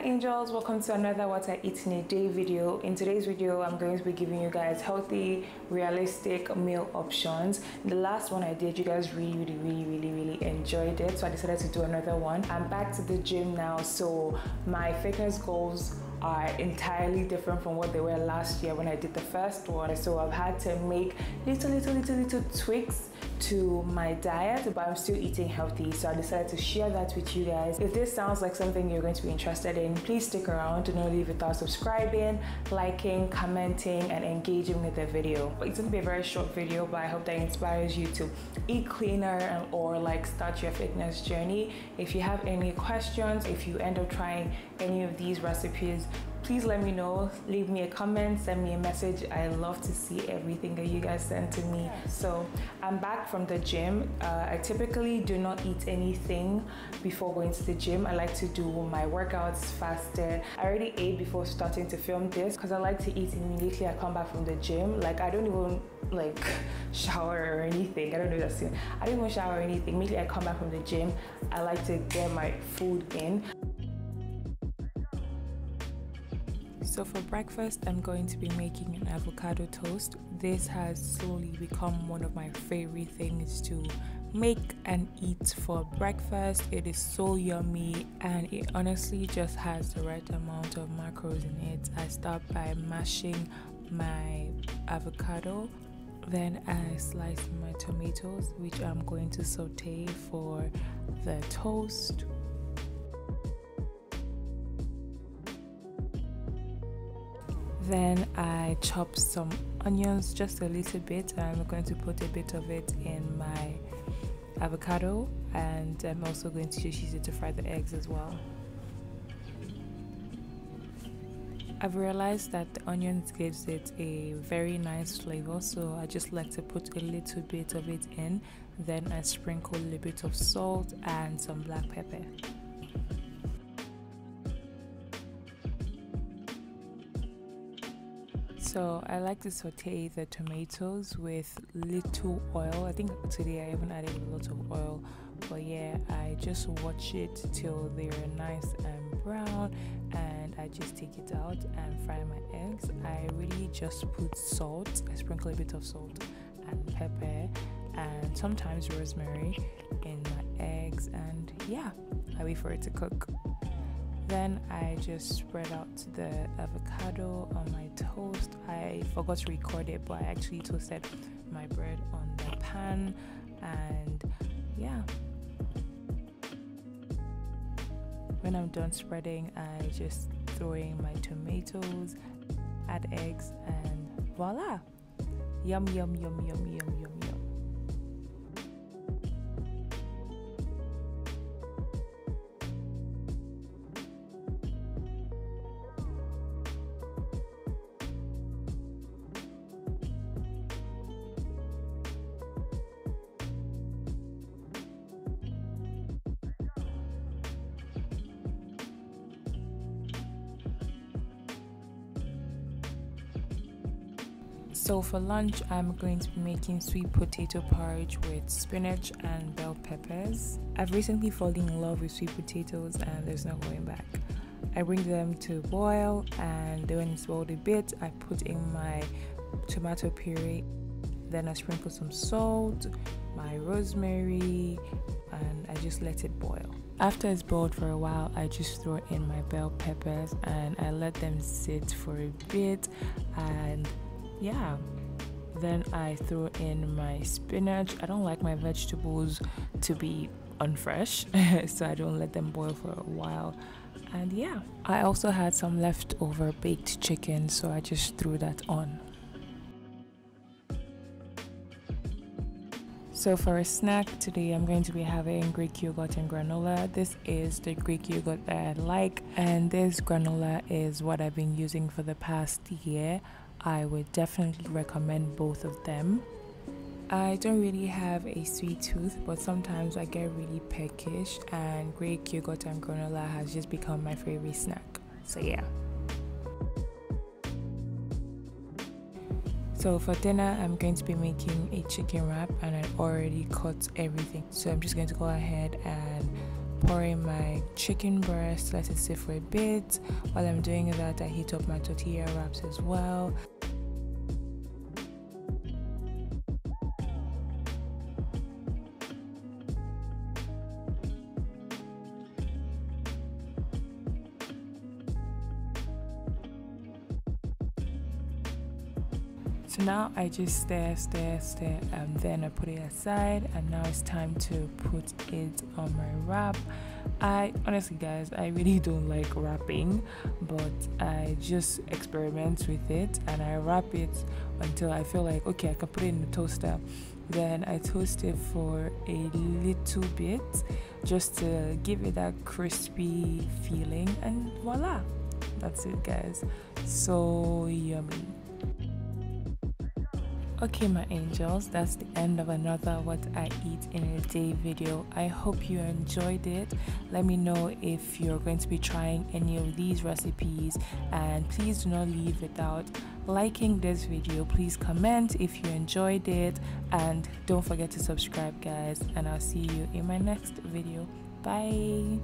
Angels, welcome to another what I eat in a day video. In today's video, I'm going to be giving you guys healthy, realistic meal options. The last one I did, you guys really enjoyed it, so I decided to do another one. I'm back to the gym now, so my fitness goals are entirely different from what they were last year when I did the first one. So I've had to make little tweaks to my diet, but I'm still eating healthy, so I decided to share that with you guys. If this sounds like something you're going to be interested in, please stick around. Do not leave without subscribing, liking, commenting, and engaging with the video. It's going to be a very short video, but I hope that inspires you to eat cleaner or like start your fitness journey. If you have any questions, if you end up trying any of these recipes, please let me know. Leave me a comment, send me a message. I love to see everything that you guys send to me. So I'm back from the gym. I typically do not eat anything before going to the gym. I like to do my workouts fasted. I already ate before starting to film this because I like to eat immediately I come back from the gym. Like I don't even like shower or anything. I don't know if that's it. I don't even shower or anything. Immediately I come back from the gym, I like to get my food in. So for breakfast, I'm going to be making an avocado toast. This has slowly become one of my favorite things to make and eat for breakfast. It is so yummy and it honestly just has the right amount of macros in it. I start by mashing my avocado, then I slice my tomatoes, which I'm going to saute for the toast. Then I chop some onions, just a little bit. I'm going to put a bit of it in my avocado, and I'm also going to just use it to fry the eggs as well. I've realized that the onions gives it a very nice flavor, so I just like to put a little bit of it in. Then I sprinkle a little bit of salt and some black pepper. So I like to saute the tomatoes with little oil. I think today I even added a lot of oil, but yeah, I just watch it till they're nice and brown, and I just take it out and fry my eggs. I really just put salt. I sprinkle a bit of salt and pepper and sometimes rosemary in my eggs, and yeah, I wait for it to cook. Then I just spread out the avocado on my toast. I forgot to record it, but I actually toasted my bread on the pan, and yeah. When I'm done spreading, I just throw in my tomatoes, add eggs, and voila! Yum, yum, yum, yum, yum, yum, yum. So for lunch, I'm going to be making sweet potato porridge with spinach and bell peppers. I've recently fallen in love with sweet potatoes and there's no going back. I bring them to boil, and when it's boiled a bit, I put in my tomato puree. Then I sprinkle some salt, my rosemary, and I just let it boil. After it's boiled for a while, I just throw in my bell peppers and I let them sit for a bit, and yeah, then I throw in my spinach. I don't like my vegetables to be unfresh, so I don't let them boil for a while. And yeah, I also had some leftover baked chicken, so I just threw that on. So for a snack today, I'm going to be having Greek yogurt and granola. This is the Greek yogurt that I like, and this granola is what I've been using for the past year. I would definitely recommend both of them. I don't really have a sweet tooth, but sometimes I get really peckish, and Greek yogurt and granola has just become my favorite snack. So yeah. So for dinner, I'm going to be making a chicken wrap, and I already cut everything. So I'm just going to go ahead and pour in my chicken breast, let it sit for a bit. While I'm doing that, I heat up my tortilla wraps as well. So now I just stir, and then I put it aside, and now it's time to put it on my wrap. I honestly, guys, I really don't like wrapping, but I just experiment with it, and I wrap it until I feel like, okay, I can put it in the toaster. Then I toast it for a little bit just to give it that crispy feeling, and voila, that's it, guys. So yummy. Okay, my angels, that's the end of another What I Eat in a Day video. I hope you enjoyed it. Let me know if you're going to be trying any of these recipes, and please do not leave without liking this video. Please comment if you enjoyed it, and don't forget to subscribe, guys, and I'll see you in my next video. Bye.